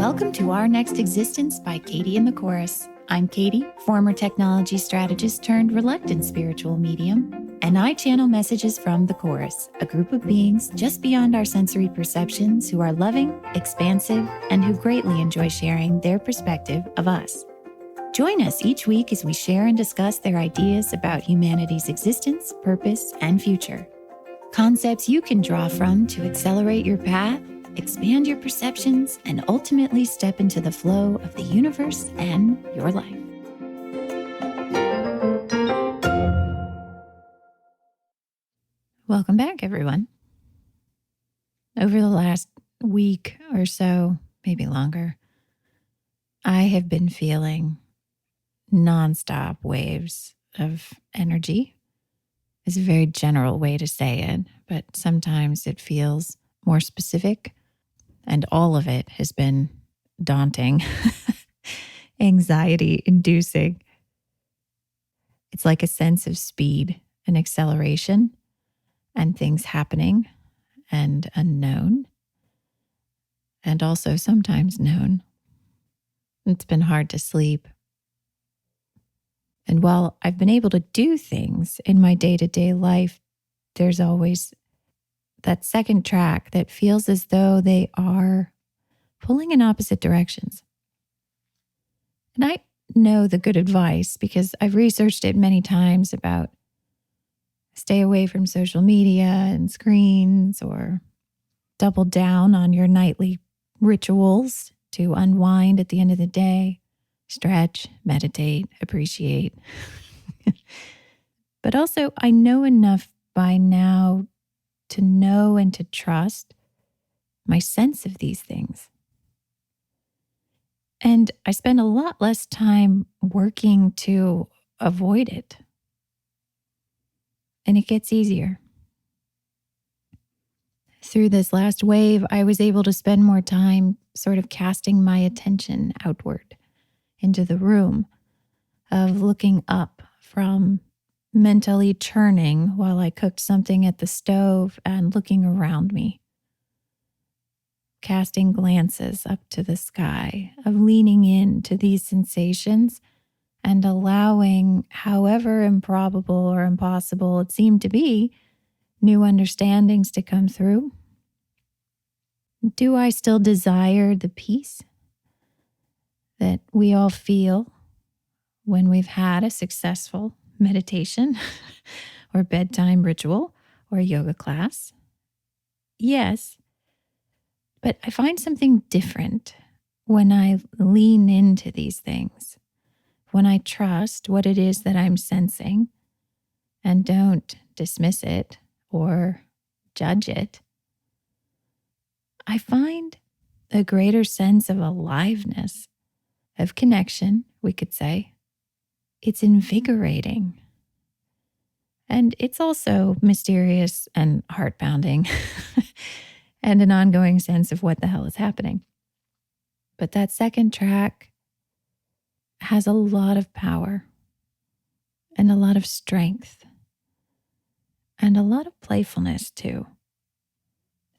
Welcome to Our Next Existence by Katie and the Chorus. I'm Katie, former technology strategist turned reluctant spiritual medium, and I channel messages from the Chorus, a group of beings just beyond our sensory perceptions who are loving, expansive, and who greatly enjoy sharing their perspective of us. Join us each week as we share and discuss their ideas about humanity's existence, purpose, and future. Concepts you can draw from to accelerate your path, expand your perceptions, and ultimately step into the flow of the universe and your life. Welcome back, everyone. Over the last week or so, maybe longer, I have been feeling nonstop waves of energy. It's a very general way to say it, but sometimes it feels more specific. And all of it has been daunting, anxiety-inducing. It's like a sense of speed and acceleration and things happening and unknown and also sometimes known. It's been hard to sleep. And while I've been able to do things in my day-to-day life, there's always that second track that feels as though they are pulling in opposite directions. And I know the good advice because I've researched it many times about stay away from social media and screens, or double down on your nightly rituals to unwind at the end of the day, stretch, meditate, appreciate. But also, I know enough by now to know and to trust my sense of these things. And I spend a lot less time working to avoid it. And it gets easier. Through this last wave, I was able to spend more time sort of casting my attention outward into the room, of looking up from mentally churning while I cooked something at the stove and looking around me, casting glances up to the sky, of leaning into these sensations and allowing, however improbable or impossible it seemed to be, new understandings to come through. Do I still desire the peace that we all feel when we've had a successful meditation or bedtime ritual or yoga class? Yes, but I find something different when I lean into these things, when I trust what it is that I'm sensing and don't dismiss it or judge it. I find a greater sense of aliveness, of connection, we could say. It's invigorating. And it's also mysterious and heart-pounding and an ongoing sense of what the hell is happening. But that second track has a lot of power and a lot of strength and a lot of playfulness too.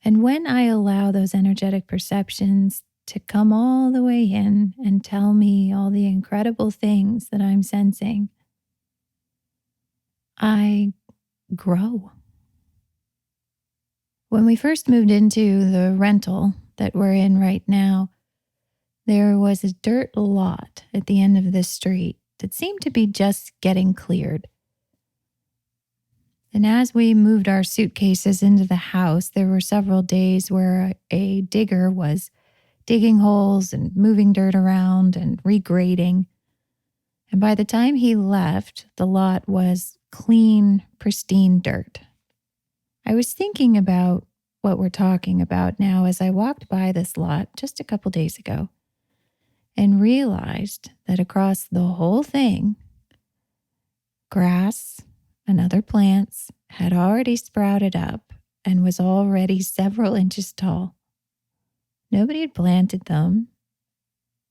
And when I allow those energetic perceptions to come all the way in and tell me all the incredible things that I'm sensing, I grow. When we first moved into the rental that we're in right now, there was a dirt lot at the end of this street that seemed to be just getting cleared. And as we moved our suitcases into the house, there were several days where a digger was digging holes and moving dirt around and regrading. And by the time he left, the lot was clean, pristine dirt. I was thinking about what we're talking about now as I walked by this lot just a couple days ago and realized that across the whole thing, grass and other plants had already sprouted up and was already several inches tall. Nobody had planted them,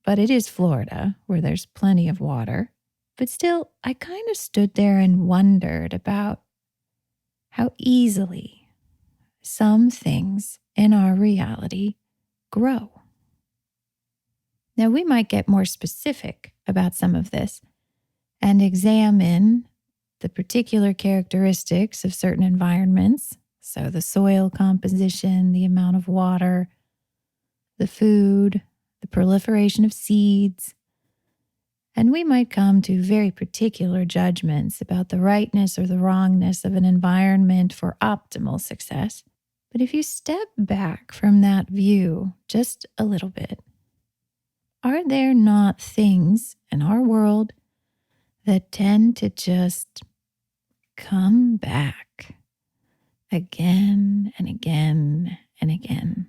but it is Florida where there's plenty of water. But still, I kind of stood there and wondered about how easily some things in our reality grow. Now, we might get more specific about some of this and examine the particular characteristics of certain environments. So, the soil composition, the amount of water, the food, the proliferation of seeds. And we might come to very particular judgments about the rightness or the wrongness of an environment for optimal success. But if you step back from that view just a little bit, are there not things in our world that tend to just come back again and again and again?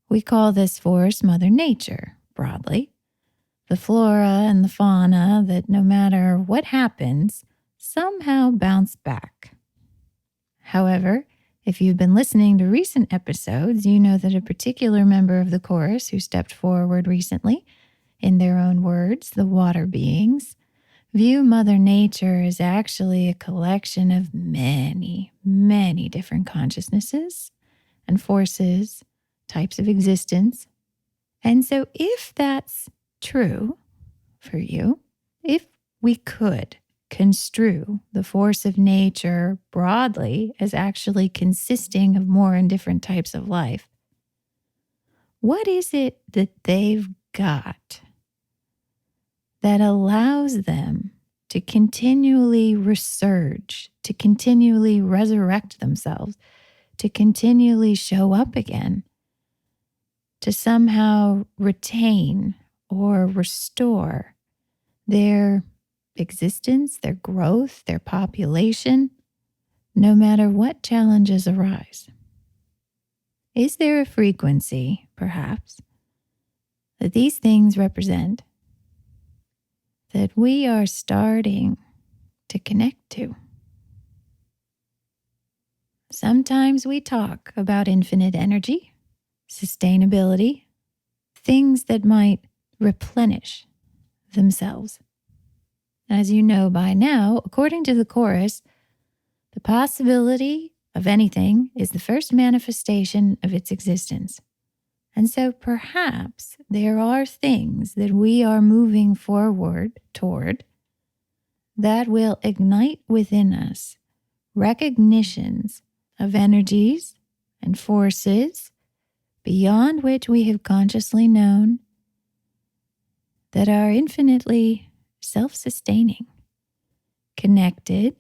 We call this force Mother Nature, broadly. The flora and the fauna that no matter what happens, somehow bounce back. However, if you've been listening to recent episodes, you know that a particular member of the chorus who stepped forward recently, in their own words, the water beings, view Mother Nature as actually a collection of many, many different consciousnesses and forces, types of existence. And so if that's true for you, if we could construe the force of nature broadly as actually consisting of more and different types of life, what is it that they've got that allows them to continually resurge, to continually resurrect themselves, to continually show up again, to somehow retain or restore their existence, their growth, their population, no matter what challenges arise? Is there a frequency, perhaps, that these things represent that we are starting to connect to? Sometimes we talk about infinite energy, sustainability, things that might replenish themselves. As you know by now, according to the chorus, the possibility of anything is the first manifestation of its existence. And so perhaps there are things that we are moving forward toward that will ignite within us recognitions of energies and forces beyond which we have consciously known that are infinitely self-sustaining, connected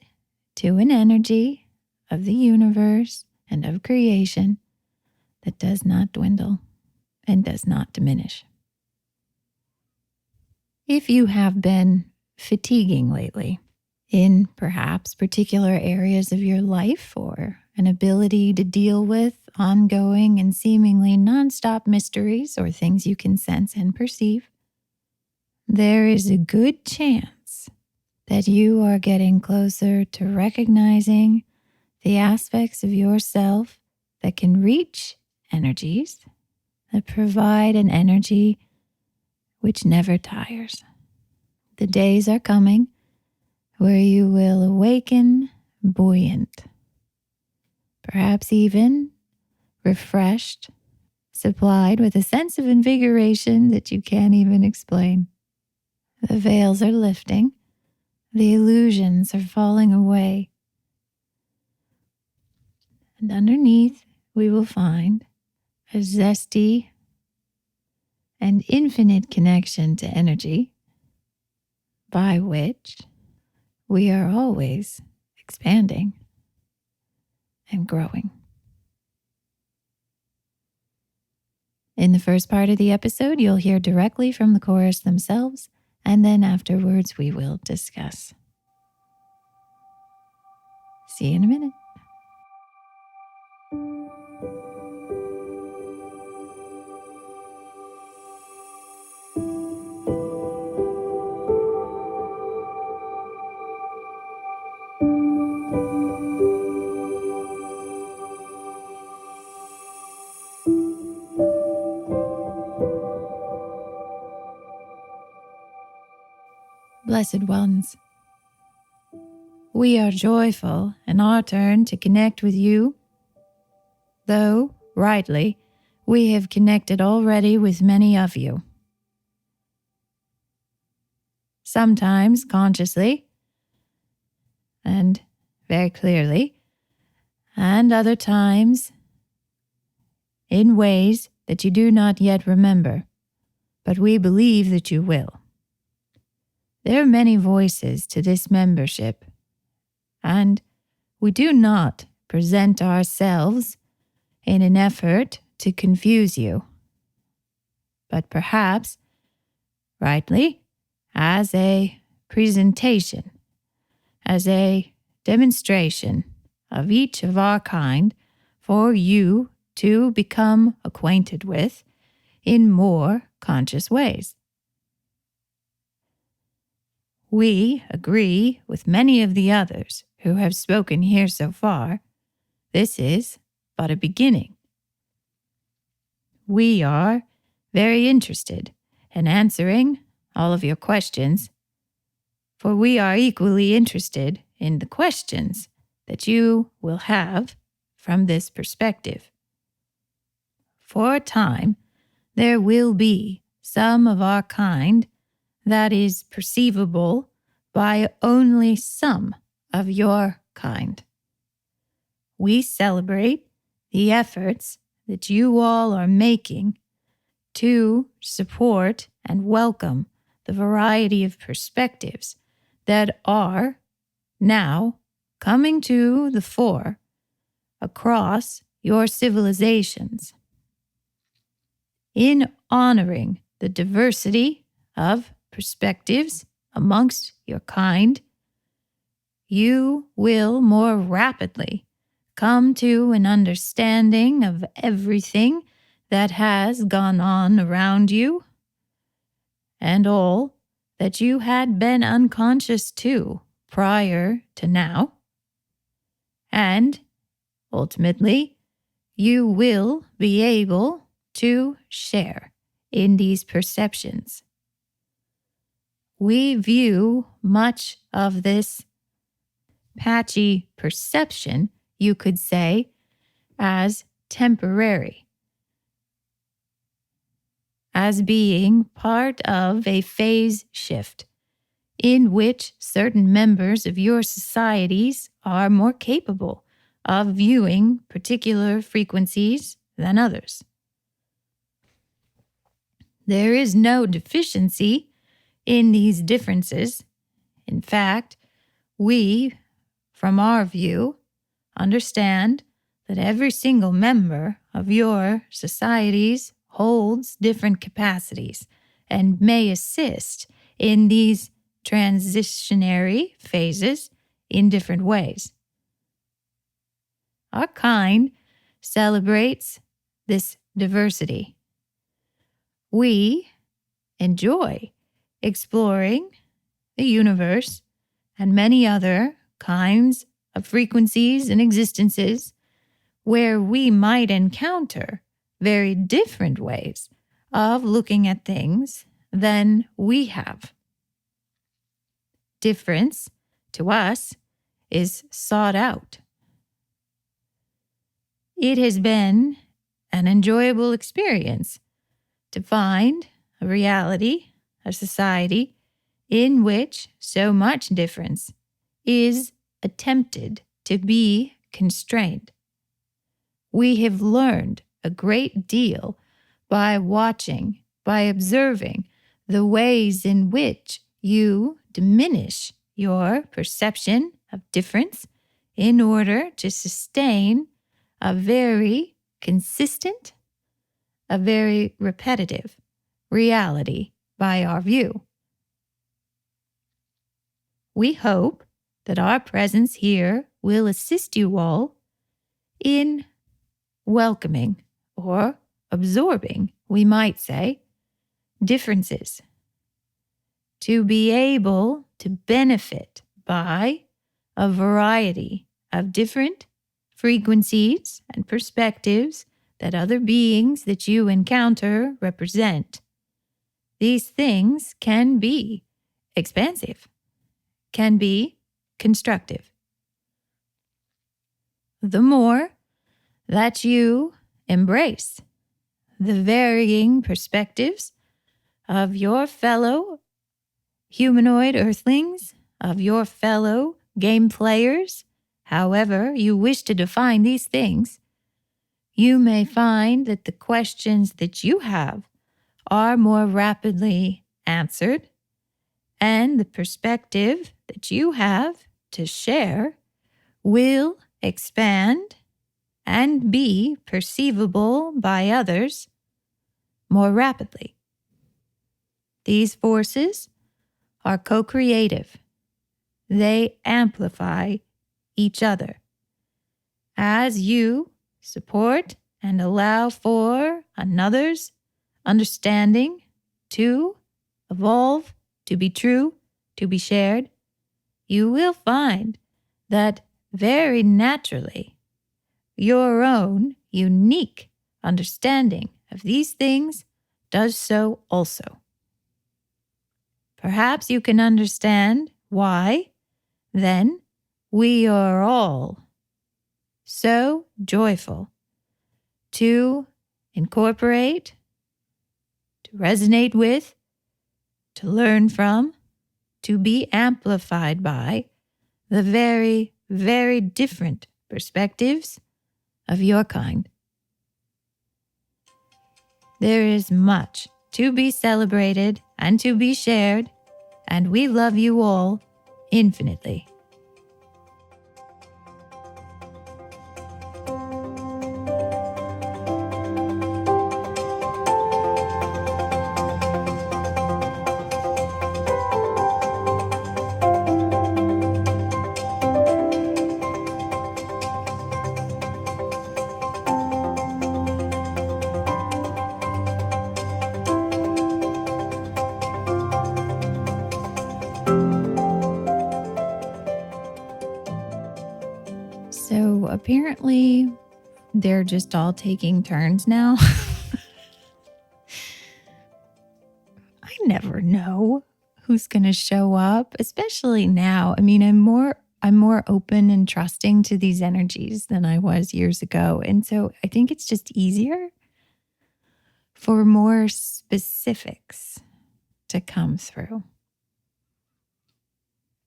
to an energy of the universe and of creation that does not dwindle and does not diminish. If you have been fatiguing lately in perhaps particular areas of your life or an ability to deal with ongoing and seemingly nonstop mysteries or things you can sense and perceive, there is a good chance that you are getting closer to recognizing the aspects of yourself that can reach energies that provide an energy which never tires. The days are coming where you will awaken buoyant, perhaps even refreshed, supplied with a sense of invigoration that you can't even explain. The veils are lifting, the illusions are falling away, and underneath we will find a zesty and infinite connection to energy by which we are always expanding and growing. In the first part of the episode, you'll hear directly from the chorus themselves, and then afterwards we will discuss. See you in a minute. Blessed ones, we are joyful in our turn to connect with you, though, rightly, We have connected already with many of you. Sometimes consciously and very clearly, and other times in ways that you do not yet remember, but we believe that you will. There are many voices to this membership, and we do not present ourselves in an effort to confuse you, but perhaps, rightly, as a presentation, as a demonstration of each of our kind for you to become acquainted with in more conscious ways. We agree with many of the others who have spoken here so far. This is but a beginning. We are very interested in answering all of your questions, for we are equally interested in the questions that you will have from this perspective. For a time, there will be some of our kind that is perceivable by only some of your kind. We celebrate the efforts that you all are making to support and welcome the variety of perspectives that are now coming to the fore across your civilizations. In honoring the diversity of perspectives amongst your kind, you will more rapidly come to an understanding of everything that has gone on around you and all that you had been unconscious to prior to now. And ultimately, you will be able to share in these perceptions. We view much of this patchy perception, you could say, as temporary, as being part of a phase shift in which certain members of your societies are more capable of viewing particular frequencies than others. There is no deficiency in these differences. In fact, we, from our view, understand that every single member of your societies holds different capacities and may assist in these transitionary phases in different ways. Our kind celebrates this diversity. We enjoy exploring the universe and many other kinds of frequencies and existences where we might encounter very different ways of looking at things than we have. Difference, to us, is sought out. It has been an enjoyable experience to find a reality, a society, in which so much difference is attempted to be constrained. We have learned a great deal by watching, by observing the ways in which you diminish your perception of difference in order to sustain a very consistent, a very repetitive reality by our view. We hope that our presence here will assist you all in welcoming or absorbing, we might say, differences, to be able to benefit by a variety of different frequencies and perspectives that other beings that you encounter represent. These things can be expansive, can be constructive. The more that you embrace the varying perspectives of your fellow humanoid earthlings, of your fellow game players, however you wish to define these things, you may find that the questions that you have are more rapidly answered, and the perspective that you have to share will expand and be perceivable by others more rapidly. These forces are co-creative. They amplify each other. As you support and allow for another's understanding to evolve, to be true, to be shared, you will find that very naturally your own unique understanding of these things does so also. Perhaps you can understand why, then, we are all so joyful to incorporate, to resonate with, to learn from, to be amplified by the very, very different perspectives of your kind. There is much to be celebrated and to be shared, and we love you all infinitely. So apparently they're just all taking turns now. I never know who's going to show up, especially now. I mean, I'm more open and trusting to these energies than I was years ago. And so I think it's just easier for more specifics to come through.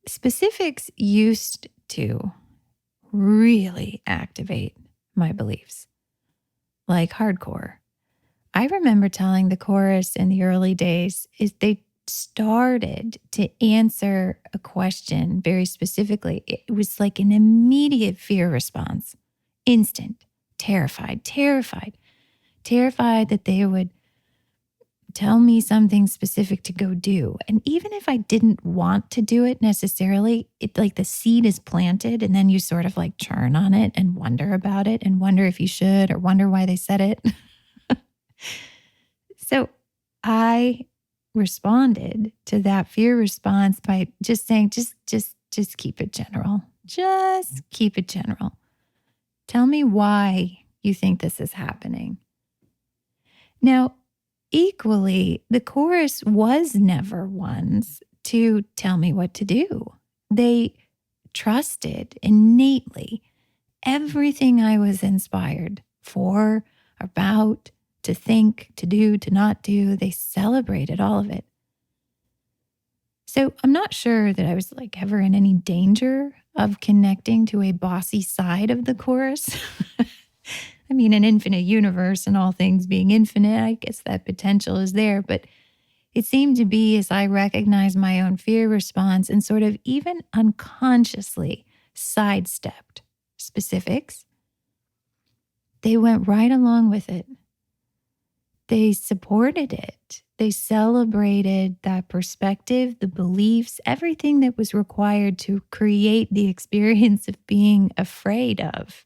Specifics used to really activate my beliefs, like hardcore. I remember telling the chorus in the early days is they started to answer a question very specifically. It was like an immediate fear response, instant, terrified that they would tell me something specific to go do. And even if I didn't want to do it necessarily, it like the seed is planted and then you sort of like churn on it and wonder about it and wonder if you should or wonder why they said it. So I responded to that fear response by just saying, just keep it general. Just keep it general. Tell me why you think this is happening. Now, equally, the chorus was never ones to tell me what to do. They trusted innately everything I was inspired for, about, to think, to do, to not do. They celebrated all of it. So I'm not sure that I was like ever in any danger of connecting to a bossy side of the chorus. I mean, an infinite universe and all things being infinite, I guess that potential is there. But it seemed to be as I recognized my own fear response and sort of even unconsciously sidestepped specifics, they went right along with it. They supported it. They celebrated that perspective, the beliefs, everything that was required to create the experience of being afraid of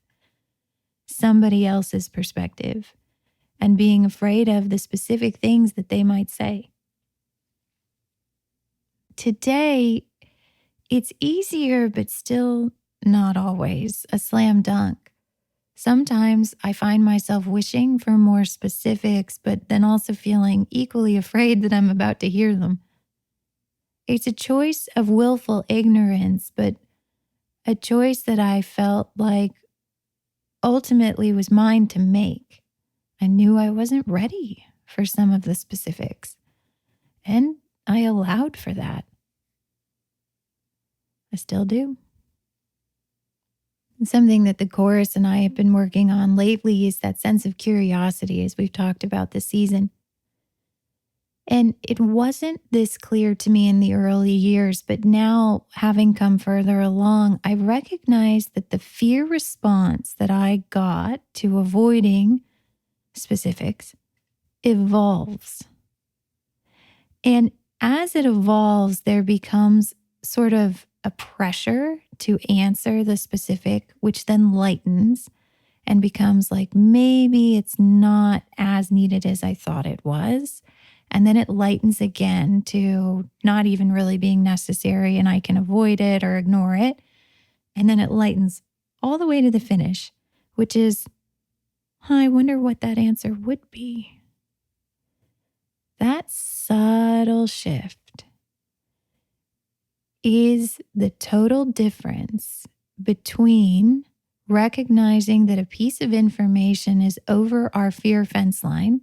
somebody else's perspective and being afraid of the specific things that they might say. Today, it's easier, but still not always a slam dunk. Sometimes I find myself wishing for more specifics, but then also feeling equally afraid that I'm about to hear them. It's a choice of willful ignorance, but a choice that I felt like ultimately was mine to make I knew I wasn't ready for some of the specifics. And I allowed for that. I still do. And something that the chorus and I have been working on lately is that sense of curiosity, as we've talked about this season. And it wasn't this clear to me in the early years, but now having come further along, I recognize that the fear response that I got to avoiding specifics evolves. And as it evolves, there becomes sort of a pressure to answer the specific, which then lightens and becomes like, maybe it's not as needed as I thought it was. And then it lightens again to not even really being necessary and I can avoid it or ignore it. And then it lightens all the way to the finish, which is, I wonder what that answer would be. That subtle shift is the total difference between recognizing that a piece of information is over our fear fence line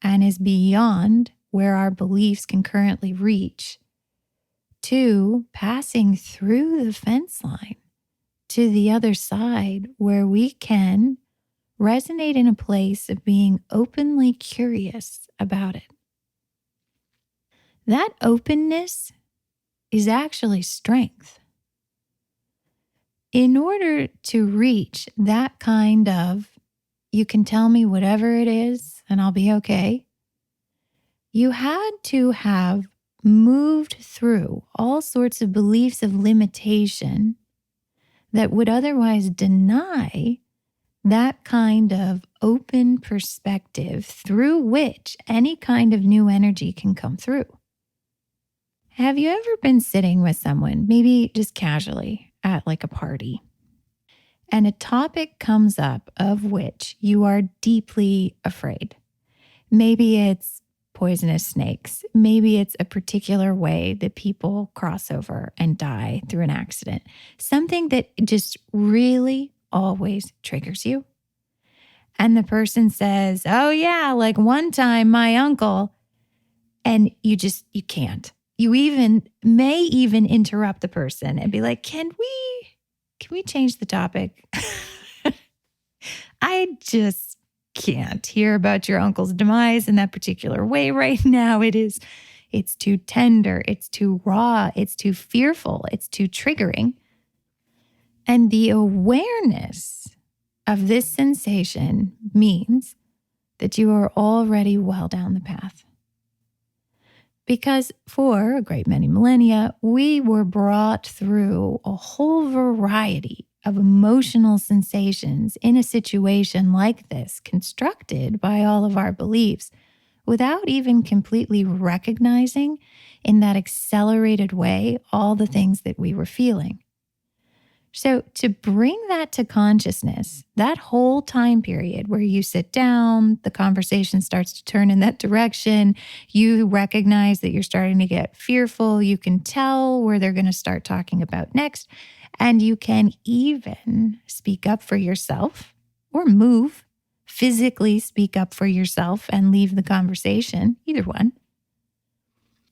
and is beyond where our beliefs can currently reach, to passing through the fence line to the other side where we can resonate in a place of being openly curious about it. That openness is actually strength. In order to reach that kind of, you can tell me whatever it is and I'll be okay, you had to have moved through all sorts of beliefs of limitation that would otherwise deny that kind of open perspective through which any kind of new energy can come through. Have you ever been sitting with someone, maybe just casually at like a party, and a topic comes up of which you are deeply afraid? Maybe it's poisonous snakes. Maybe it's a particular way that people cross over and die through an accident. Something that just really always triggers you. And the person says, oh yeah, like one time my uncle, and you can't. You may even interrupt the person and be like, can we change the topic? I just can't hear about your uncle's demise in that particular way right now. It's too tender, it's too raw, it's too fearful, it's too triggering. And the awareness of this sensation means that you are already well down the path. Because for a great many millennia, we were brought through a whole variety of emotional sensations in a situation like this, constructed by all of our beliefs, without even completely recognizing in that accelerated way all the things that we were feeling. So to bring that to consciousness, that whole time period where you sit down, the conversation starts to turn in that direction, you recognize that you're starting to get fearful, you can tell where they're going to start talking about next, and you can even speak up for yourself or move, physically speak up for yourself and leave the conversation, either one,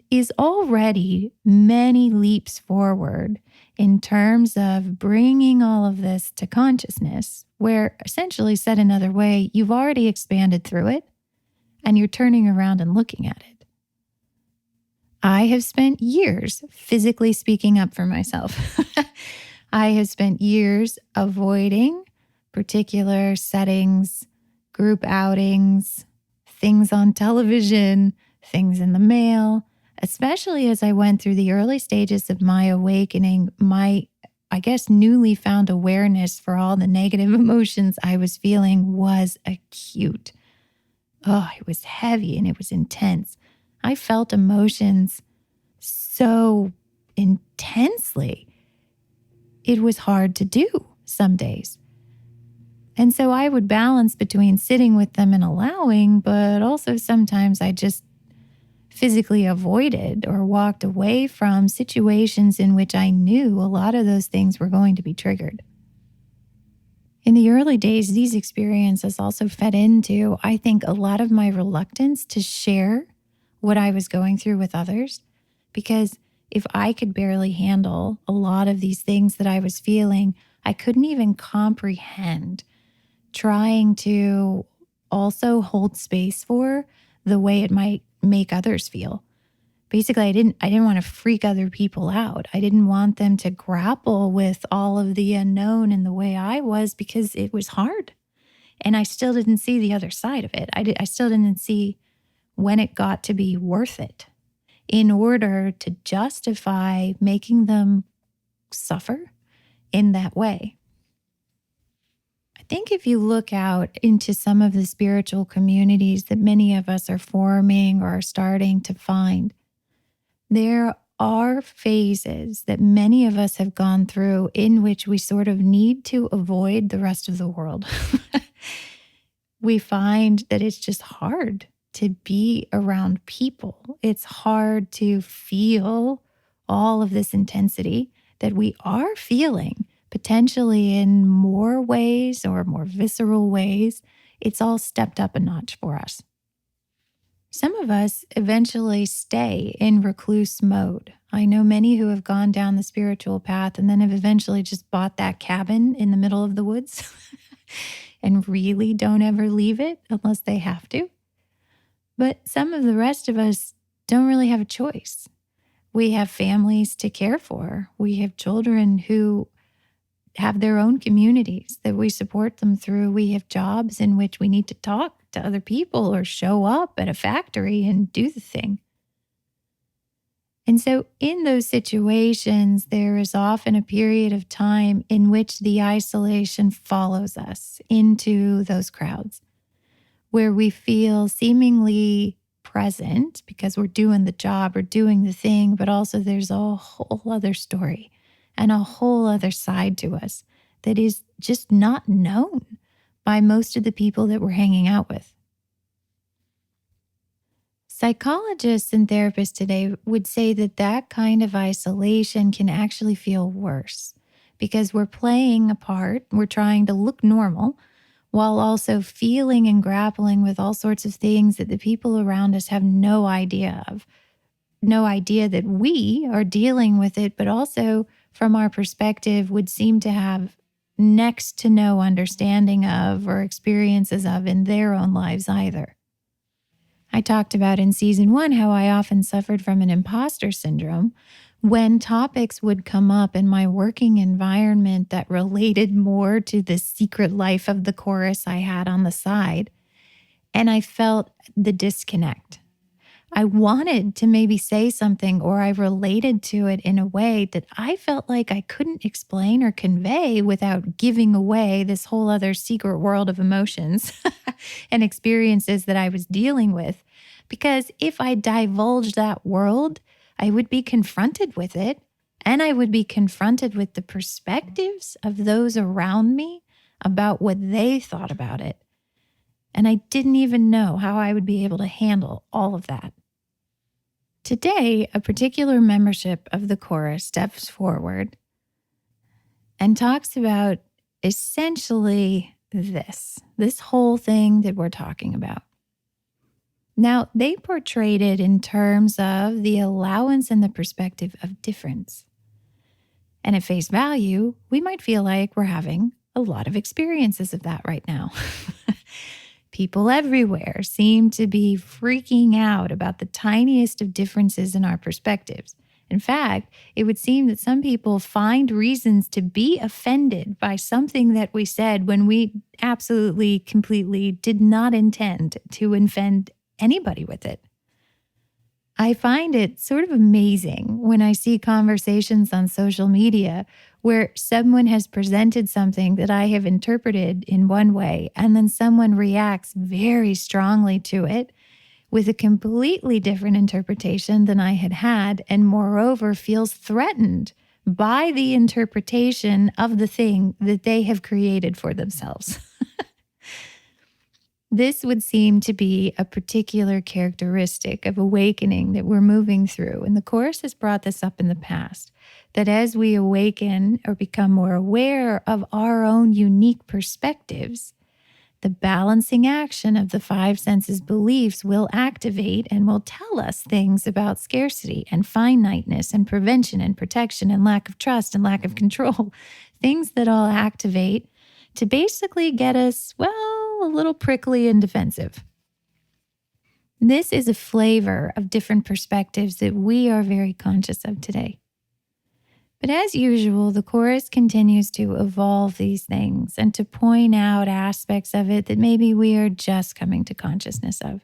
is already many leaps forward in terms of bringing all of this to consciousness, where essentially, said another way, you've already expanded through it and you're turning around and looking at it. I have spent years physically speaking up for myself. I have spent years avoiding particular settings, group outings, things on television, things in the mail, especially as I went through the early stages of my awakening, my, I guess, newly found awareness for all the negative emotions I was feeling was acute. Oh, it was heavy and it was intense. I felt emotions so intensely. It was hard to do some days. And so I would balance between sitting with them and allowing, but also sometimes I just physically avoided or walked away from situations in which I knew a lot of those things were going to be triggered. In the early days, these experiences also fed into, I think, a lot of my reluctance to share what I was going through with others. Because if I could barely handle a lot of these things that I was feeling, I couldn't even comprehend trying to also hold space for the way it might make others feel. Basically, I didn't want to freak other people out. I didn't want them to grapple with all of the unknown in the way I was, because it was hard. And I still didn't see the other side of it. I still didn't see when it got to be worth it in order to justify making them suffer in that way. I think if you look out into some of the spiritual communities that many of us are forming or are starting to find, there are phases that many of us have gone through in which we sort of need to avoid the rest of the world. We find that it's just hard to be around people. It's hard to feel all of this intensity that we are feeling, potentially in more ways or more visceral ways. It's all stepped up a notch for us. Some of us eventually stay in recluse mode. I know many who have gone down the spiritual path and then have eventually just bought that cabin in the middle of the woods and really don't ever leave it unless they have to. But some of the rest of us don't really have a choice. We have families to care for. We have children who have their own communities that we support them through. We have jobs in which we need to talk to other people or show up at a factory and do the thing. And so in those situations, there is often a period of time in which the isolation follows us into those crowds, where we feel seemingly present because we're doing the job or doing the thing, but also there's a whole other story and a whole other side to us that is just not known by most of the people that we're hanging out with. Psychologists and therapists today would say that that kind of isolation can actually feel worse because we're playing a part, we're trying to look normal while also feeling and grappling with all sorts of things that the people around us have no idea of. No idea that we are dealing with it, but also from our perspective would seem to have next to no understanding of or experiences of in their own lives either. I talked about in season 1 how I often suffered from an imposter syndrome when topics would come up in my working environment that related more to the secret life of the chorus I had on the side. And I felt the disconnect. I wanted to maybe say something, or I related to it in a way that I felt like I couldn't explain or convey without giving away this whole other secret world of emotions and experiences that I was dealing with. Because if I divulged that world, I would be confronted with it, and I would be confronted with the perspectives of those around me about what they thought about it. And I didn't even know how I would be able to handle all of that. Today, a particular membership of the chorus steps forward and talks about essentially this whole thing that we're talking about. Now, they portrayed it in terms of the allowance and the perspective of difference. And at face value, we might feel like we're having a lot of experiences of that right now. People everywhere seem to be freaking out about the tiniest of differences in our perspectives. In fact, it would seem that some people find reasons to be offended by something that we said when we absolutely, completely did not intend to offend anybody with it. I find it sort of amazing when I see conversations on social media where someone has presented something that I have interpreted in one way, and then someone reacts very strongly to it with a completely different interpretation than I had had, and moreover feels threatened by the interpretation of the thing that they have created for themselves. This would seem to be a particular characteristic of awakening that we're moving through. And the Course has brought this up in the past, that as we awaken or become more aware of our own unique perspectives, the balancing action of the five senses beliefs will activate and will tell us things about scarcity and finiteness and prevention and protection and lack of trust and lack of control. Things that all activate to basically get us, well, a little prickly and defensive. This is a flavor of different perspectives that we are very conscious of today. But as usual, the Course continues to evolve these things and to point out aspects of it that maybe we are just coming to consciousness of.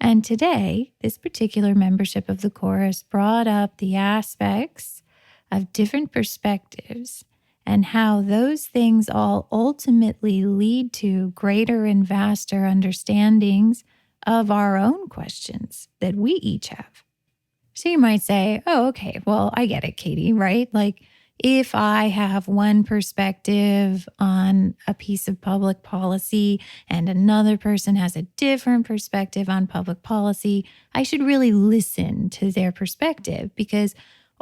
And today, this particular membership of the Course brought up the aspects of different perspectives and how those things all ultimately lead to greater and vaster understandings of our own questions that we each have. So you might say, oh, okay, well, I get it, Katie, right? Like if I have one perspective on a piece of public policy and another person has a different perspective on public policy, I should really listen to their perspective because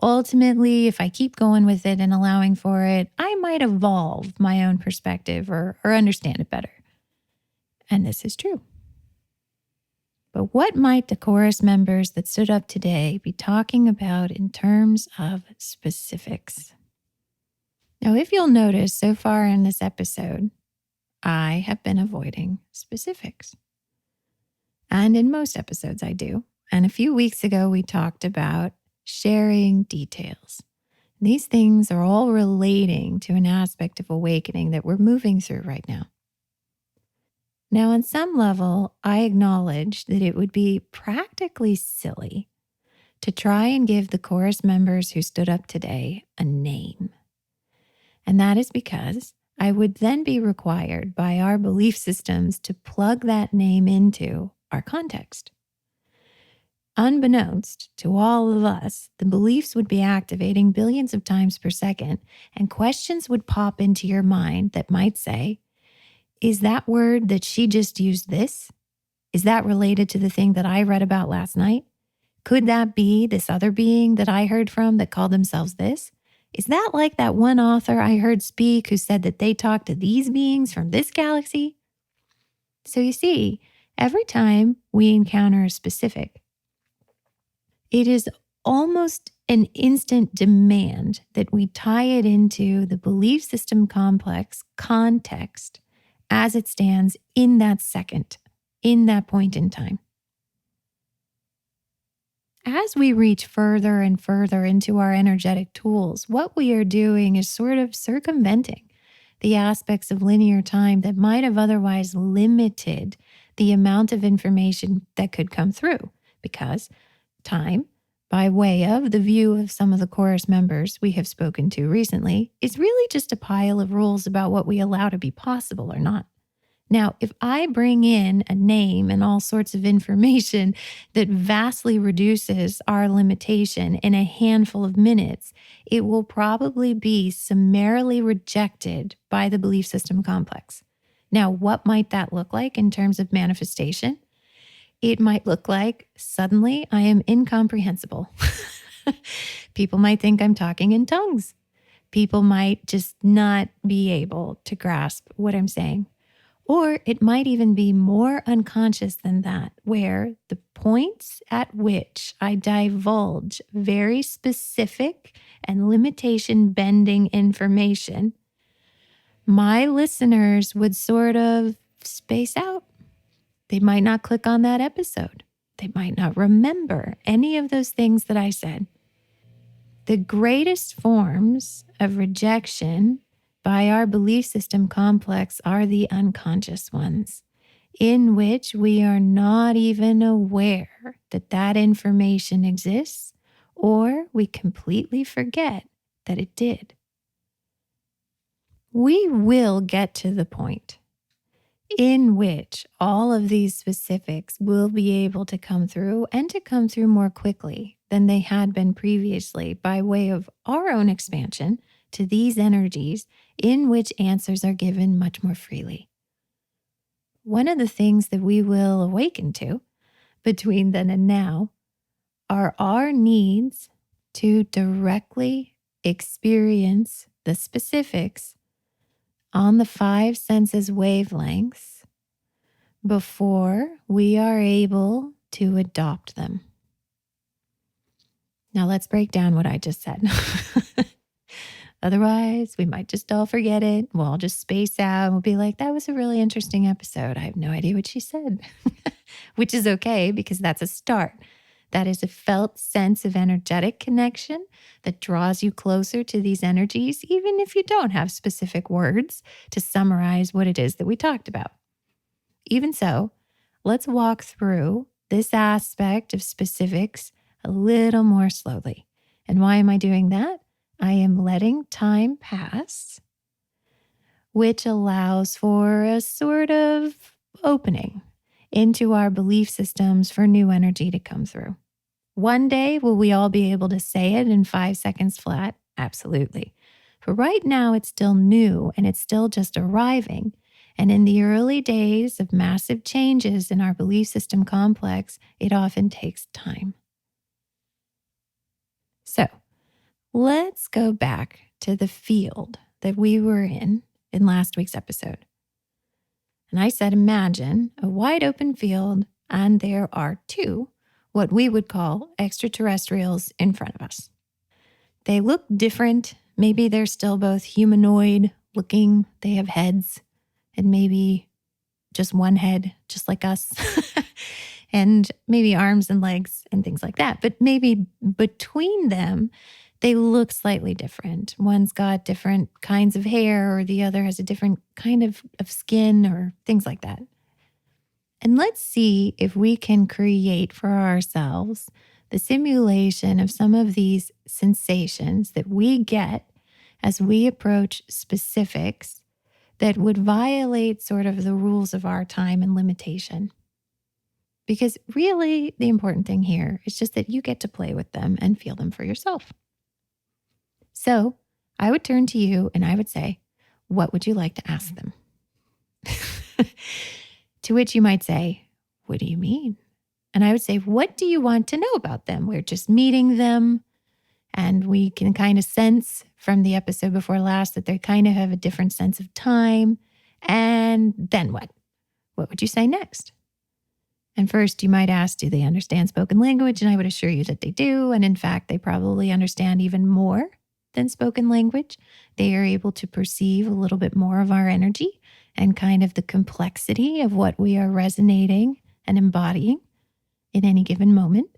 ultimately, if I keep going with it and allowing for it, I might evolve my own perspective or understand it better. And this is true. But what might the Chorus members that stood up today be talking about in terms of specifics? Now, if you'll notice so far in this episode, I have been avoiding specifics. And in most episodes, I do. And a few weeks ago, we talked about sharing details. These things are all relating to an aspect of awakening that we're moving through right now. Now, on some level, I acknowledge that it would be practically silly to try and give the chorus members who stood up today a name. And that is because I would then be required by our belief systems to plug that name into our context. Unbeknownst to all of us, the beliefs would be activating billions of times per second, and questions would pop into your mind that might say, is that word that she just used this? Is that related to the thing that I read about last night? Could that be this other being that I heard from that called themselves this? Is that like that one author I heard speak who said that they talked to these beings from this galaxy? So you see, every time we encounter a specific, it is almost an instant demand that we tie it into the belief system complex context as it stands in that second, in that point in time. As we reach further and further into our energetic tools, what we are doing is sort of circumventing the aspects of linear time that might have otherwise limited the amount of information that could come through, because time, by way of the view of some of the chorus members we have spoken to recently, is really just a pile of rules about what we allow to be possible or not. Now, if I bring in a name and all sorts of information that vastly reduces our limitation in a handful of minutes, it will probably be summarily rejected by the belief system complex. Now, what might that look like in terms of manifestation? It might look like suddenly I am incomprehensible. People might think I'm talking in tongues. People might just not be able to grasp what I'm saying. Or it might even be more unconscious than that, where the points at which I divulge very specific and limitation bending information, my listeners would sort of space out. They might not click on that episode. They might not remember any of those things that I said. The greatest forms of rejection by our belief system complex are the unconscious ones, in which we are not even aware that that information exists, or we completely forget that it did. We will get to the point in which all of these specifics will be able to come through and to come through more quickly than they had been previously by way of our own expansion to these energies in which answers are given much more freely. one of the things that we will awaken to between then and now are our needs to directly experience the specifics on the five senses wavelengths before we are able to adopt them. Now let's break down what I just said. Otherwise, we might just all forget it. We'll all just space out. We'll be like, that was a really interesting episode. I have no idea what she said, which is okay because that's a start. That is a felt sense of energetic connection that draws you closer to these energies, even if you don't have specific words to summarize what it is that we talked about. Even so, let's walk through this aspect of specifics a little more slowly. And why am I doing that? I am letting time pass, which allows for a sort of opening into our belief systems for new energy to come through. One day, will we all be able to say it in 5 seconds flat? Absolutely. But right now, it's still new and it's still just arriving. And in the early days of massive changes in our belief system complex, it often takes time. So let's go back to the field that we were in last week's episode. And I said, imagine a wide open field, and there are two, what we would call extraterrestrials in front of us. They look different. Maybe they're still both humanoid looking. They have heads and maybe just one head, just like us, and maybe arms and legs and things like that. But maybe between them, they look slightly different. One's got different kinds of hair, or the other has a different kind of skin, or things like that. And let's see if we can create for ourselves the simulation of some of these sensations that we get as we approach specifics that would violate sort of the rules of our time and limitation. Because really, the important thing here is just that you get to play with them and feel them for yourself. So I would turn to you and I would say, what would you like to ask them? To which you might say, what do you mean? And I would say, what do you want to know about them? We're just meeting them. And we can kind of sense from the episode before last that they kind of have a different sense of time. And then what? What would you say next? And first, you might ask, do they understand spoken language? And I would assure you that they do. And in fact, they probably understand even more than spoken language. They are able to perceive a little bit more of our energy and kind of the complexity of what we are resonating and embodying in any given moment.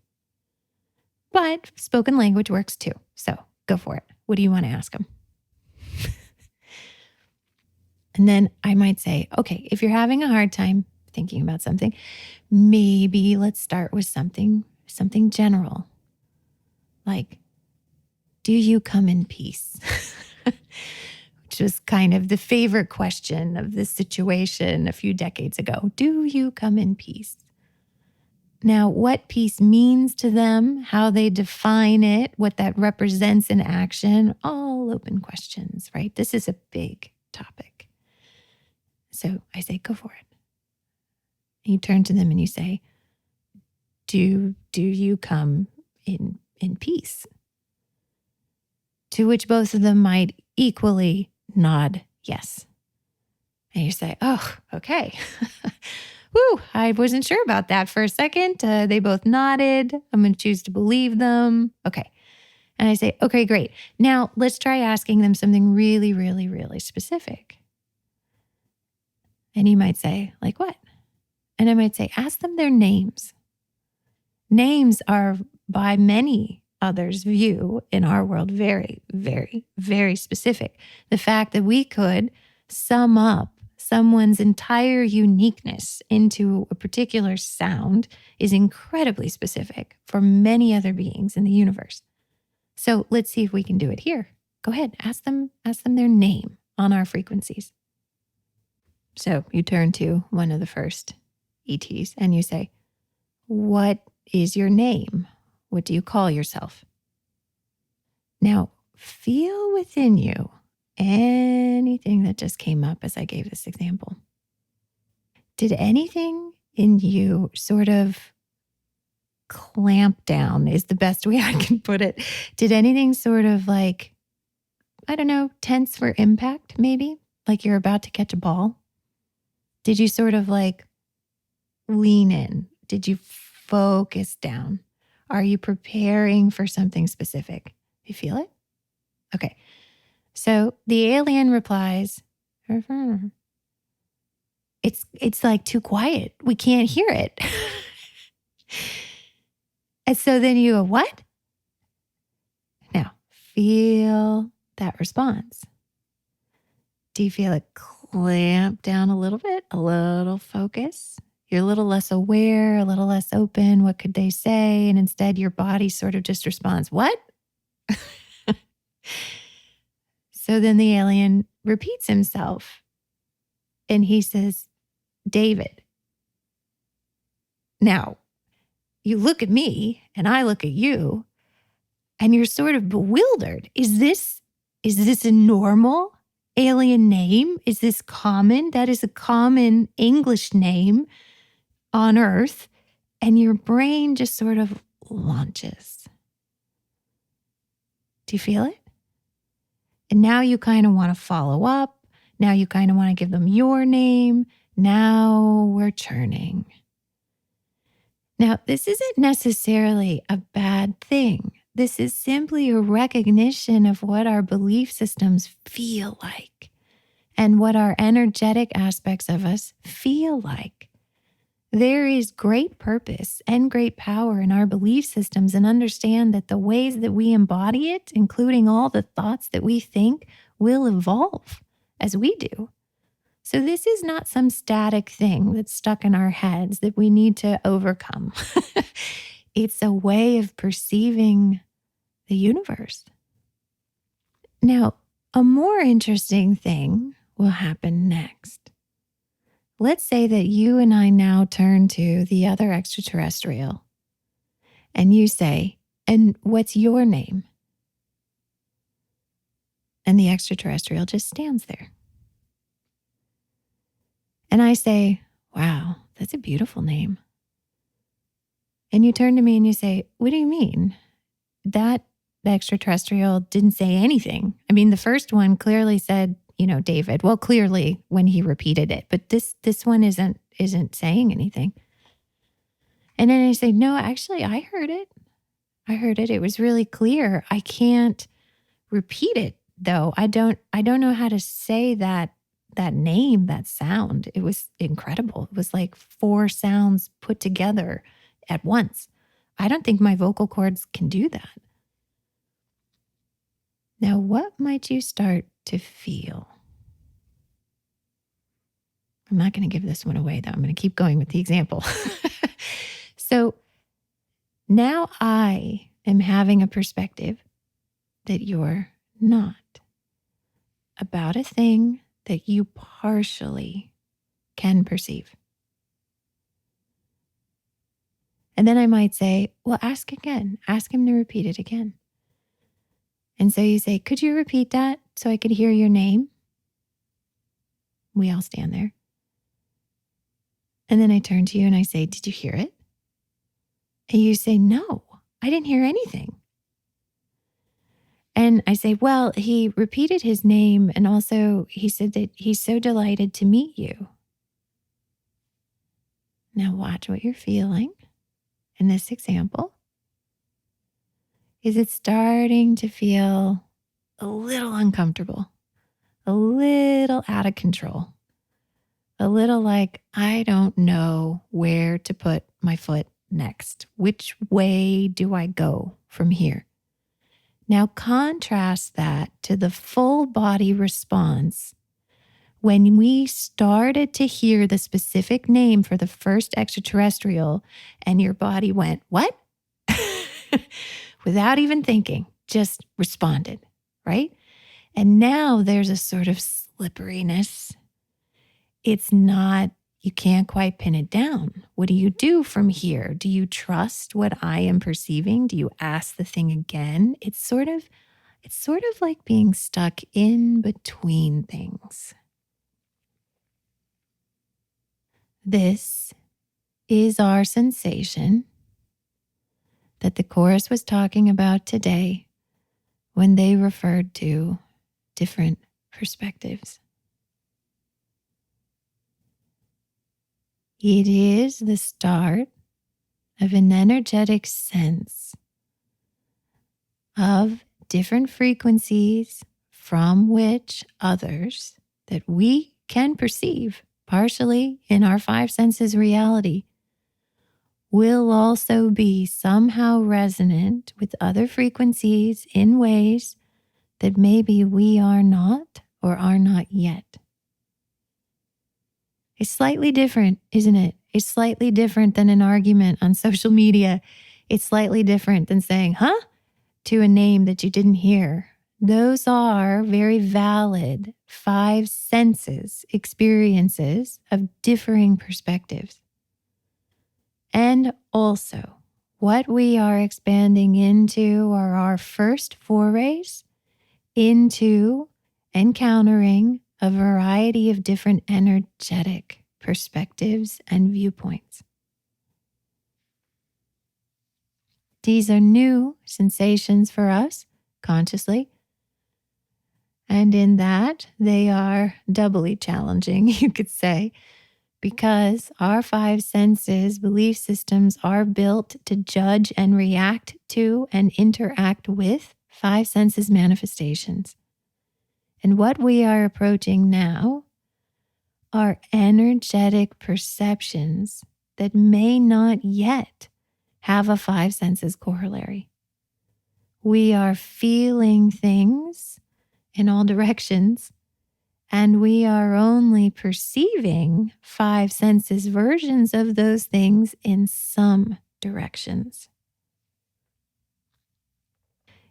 But spoken language works too. So go for it. What do you want to ask them? And then I might say, okay, if you're having a hard time thinking about something, maybe let's start with something general. Like, do you come in peace? Which was kind of the favorite question of this situation a few decades ago. Do you come in peace? Now, what peace means to them, how they define it, what that represents in action, all open questions, right? This is a big topic. So I say, go for it. And you turn to them and you say, do you come in peace? To which both of them might equally nod yes. And you say, oh, okay. Whew, I wasn't sure about that for a second. They both nodded. I'm going to choose to believe them. Okay. And I say, okay, great. Now let's try asking them something really, really, really specific. And you might say, like what? And I might say, ask them their names. Names are, by many others' view in our world, very, very, very specific. The fact that we could sum up someone's entire uniqueness into a particular sound is incredibly specific for many other beings in the universe. So let's see if we can do it here. Go ahead, ask them their name on our frequencies. So you turn to one of the first ETs and you say, what is your name? What do you call yourself? Now, feel within you anything that just came up as I gave this example. Did anything in you sort of clamp down, is the best way I can put it? Did anything sort of like, I don't know, tense for impact, maybe? Like you're about to catch a ball? Did you sort of like lean in? Did you focus down? Are you preparing for something specific? You feel it? Okay. So the alien replies, it's like too quiet. We can't hear it. And so then you go, what? Now, feel that response. Do you feel it clamp down a little bit, a little focus? You're a little less aware, a little less open. What could they say? And instead, your body sort of just responds, what? So then the alien repeats himself and he says, David. Now, you look at me and I look at you and you're sort of bewildered. Is this a normal alien name? Is this common? That is a common English name on Earth. And your brain just sort of launches. Do you feel it? And now you kind of want to follow up. Now you kind of want to give them your name. Now we're churning. Now, this isn't necessarily a bad thing. This is simply a recognition of what our belief systems feel like and what our energetic aspects of us feel like. There is great purpose and great power in our belief systems, and understand that the ways that we embody it, including all the thoughts that we think, will evolve as we do. So this is not some static thing that's stuck in our heads that we need to overcome. It's a way of perceiving the universe. Now, a more interesting thing will happen next. Let's say that you and I now turn to the other extraterrestrial and you say, and what's your name? And the extraterrestrial just stands there. And I say, wow, that's a beautiful name. And you turn to me and you say, what do you mean? That extraterrestrial didn't say anything. I mean, the first one clearly said, David. Well, clearly when he repeated it, but this one isn't saying anything. And then I say, no, actually, I heard it. It was really clear. I can't repeat it though. I don't know how to say that name, that sound. It was incredible. It was like 4 sounds put together at once. I don't think my vocal cords can do that. Now, what might you start to feel? I'm not going to give this one away, though. I'm going to keep going with the example. So now I am having a perspective that you're not about a thing that you partially can perceive. And then I might say, well, ask again. Ask him to repeat it again. And so you say, could you repeat that so I could hear your name? We all stand there. And then I turn to you and I say, did you hear it? And you say, no, I didn't hear anything. And I say, well, he repeated his name. And also he said that he's so delighted to meet you. Now watch what you're feeling in this example. Is it starting to feel a little uncomfortable, a little out of control, a little like, I don't know where to put my foot next? Which way do I go from here? Now contrast that to the full body response when we started to hear the specific name for the first extraterrestrial and your body went, what? Without even thinking, just responded, right? And now there's a sort of slipperiness. It's not, you can't quite pin it down. What do you do from here? Do you trust what I am perceiving? Do you ask the thing again? It's sort of like being stuck in between things. This is our sensation that the chorus was talking about today when they referred to different perspectives. It is the start of an energetic sense of different frequencies from which others that we can perceive partially in our five senses reality will also be somehow resonant with other frequencies in ways that maybe we are not or are not yet. It's slightly different, isn't it? It's slightly different than an argument on social media. It's slightly different than saying, huh? To a name that you didn't hear. Those are very valid five senses experiences of differing perspectives. And also, what we are expanding into are our first forays into encountering a variety of different energetic perspectives and viewpoints. These are new sensations for us consciously. And in that, they are doubly challenging, you could say, because our five senses, belief systems are built to judge and react to and interact with five senses manifestations. And what we are approaching now are energetic perceptions that may not yet have a five senses corollary. We are feeling things in all directions, and we are only perceiving five senses versions of those things in some directions.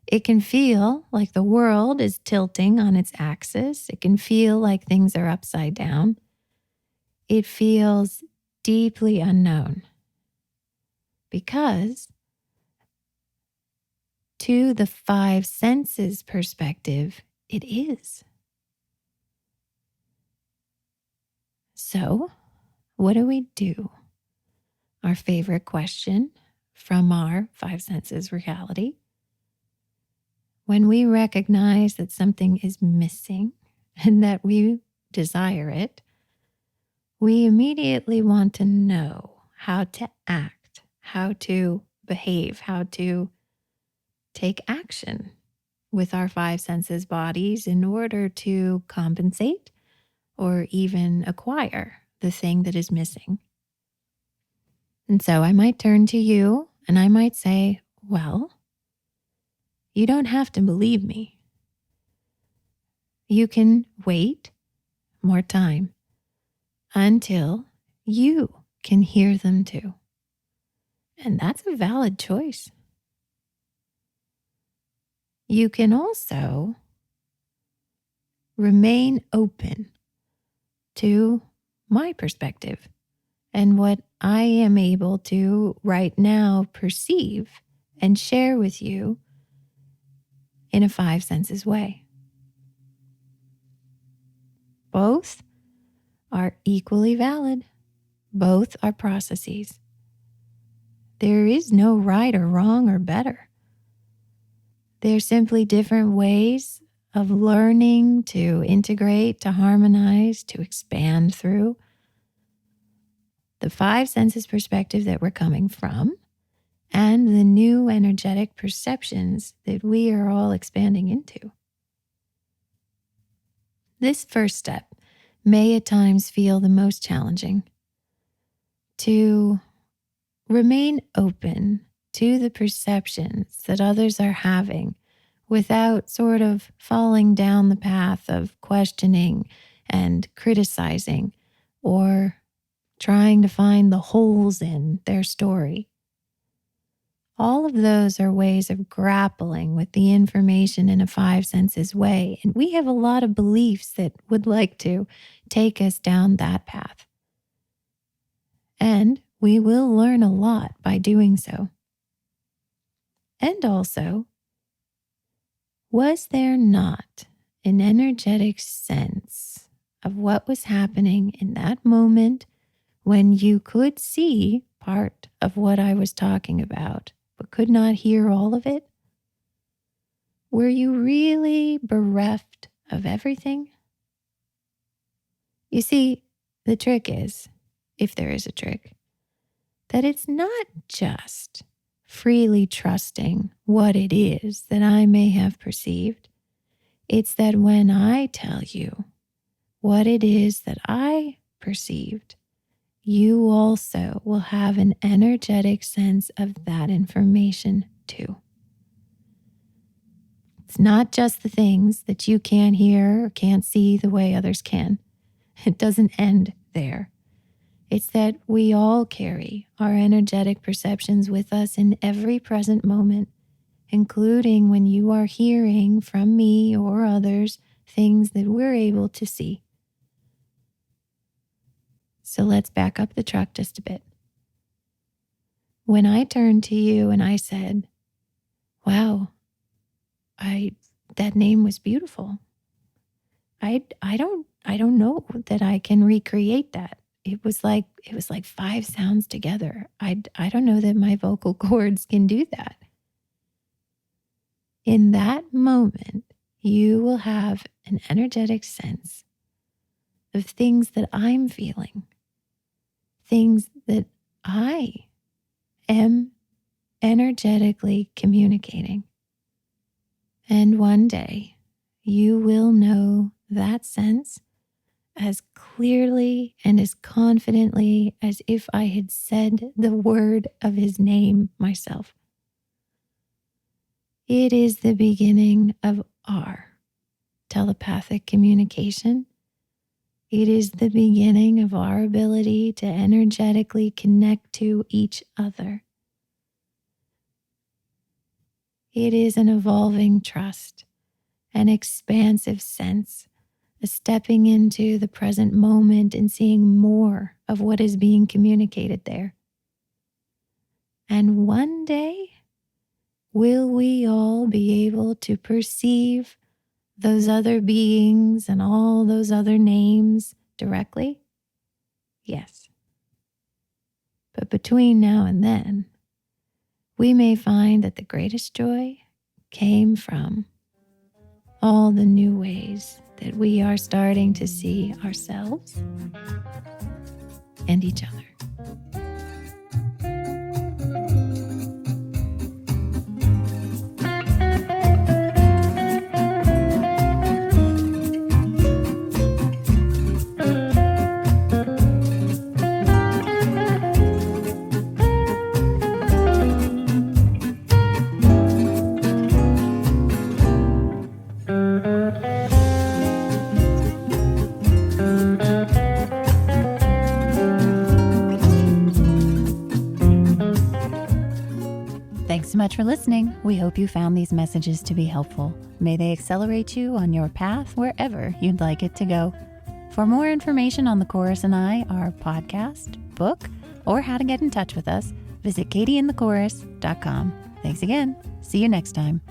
It can feel like the world is tilting on its axis. It can feel like things are upside down. It feels deeply unknown because to the five senses perspective, it is. So, what do we do? Our favorite question from our five senses reality. When we recognize that something is missing and that we desire it, we immediately want to know how to act, how to behave, how to take action with our five senses bodies in order to compensate or even acquire the thing that is missing. And so I might turn to you and I might say, well, you don't have to believe me. You can wait more time until you can hear them too. And that's a valid choice. You can also remain open to my perspective and what I am able to right now perceive and share with you in a five senses way. Both are equally valid. Both are processes. There is no right or wrong or better. They're simply different ways of learning to integrate, to harmonize, to expand through the five senses perspective that we're coming from and the new energetic perceptions that we are all expanding into. This first step may at times feel the most challenging. To remain open to the perceptions that others are having without sort of falling down the path of questioning and criticizing or trying to find the holes in their story. All of those are ways of grappling with the information in a five senses way. And we have a lot of beliefs that would like to take us down that path. And we will learn a lot by doing so. And also, was there not an energetic sense of what was happening in that moment when you could see part of what I was talking about, but could not hear all of it? Were you really bereft of everything? You see, the trick is, if there is a trick, that it's not just freely trusting what it is that I may have perceived. It's that when I tell you what it is that I perceived, you also will have an energetic sense of that information too. It's not just the things that you can't hear or can't see the way others can. It doesn't end there. It's that we all carry our energetic perceptions with us in every present moment, including when you are hearing from me or others things that we're able to see. So let's back up the truck just a bit. When I turned to you and I said, wow, that name was beautiful. I don't know that I can recreate that. It was like 5 sounds together. I don't know that my vocal cords can do that. In that moment, you will have an energetic sense of things that I'm feeling, things that I am energetically communicating. And one day, you will know that sense as clearly and as confidently as if I had said the word of his name myself. It is the beginning of our telepathic communication. It is the beginning of our ability to energetically connect to each other. It is an evolving trust, an expansive sense, a stepping into the present moment and seeing more of what is being communicated there. And one day, will we all be able to perceive those other beings and all those other names directly? Yes. But between now and then, we may find that the greatest joy came from all the new ways that we are starting to see ourselves and each other. Thanks so much for listening. We hope you found these messages to be helpful. May they accelerate you on your path wherever you'd like it to go. For more information on the Chorus and I, our podcast, book, or how to get in touch with us, visit katieandthechorus.com. Thanks again. See you next time.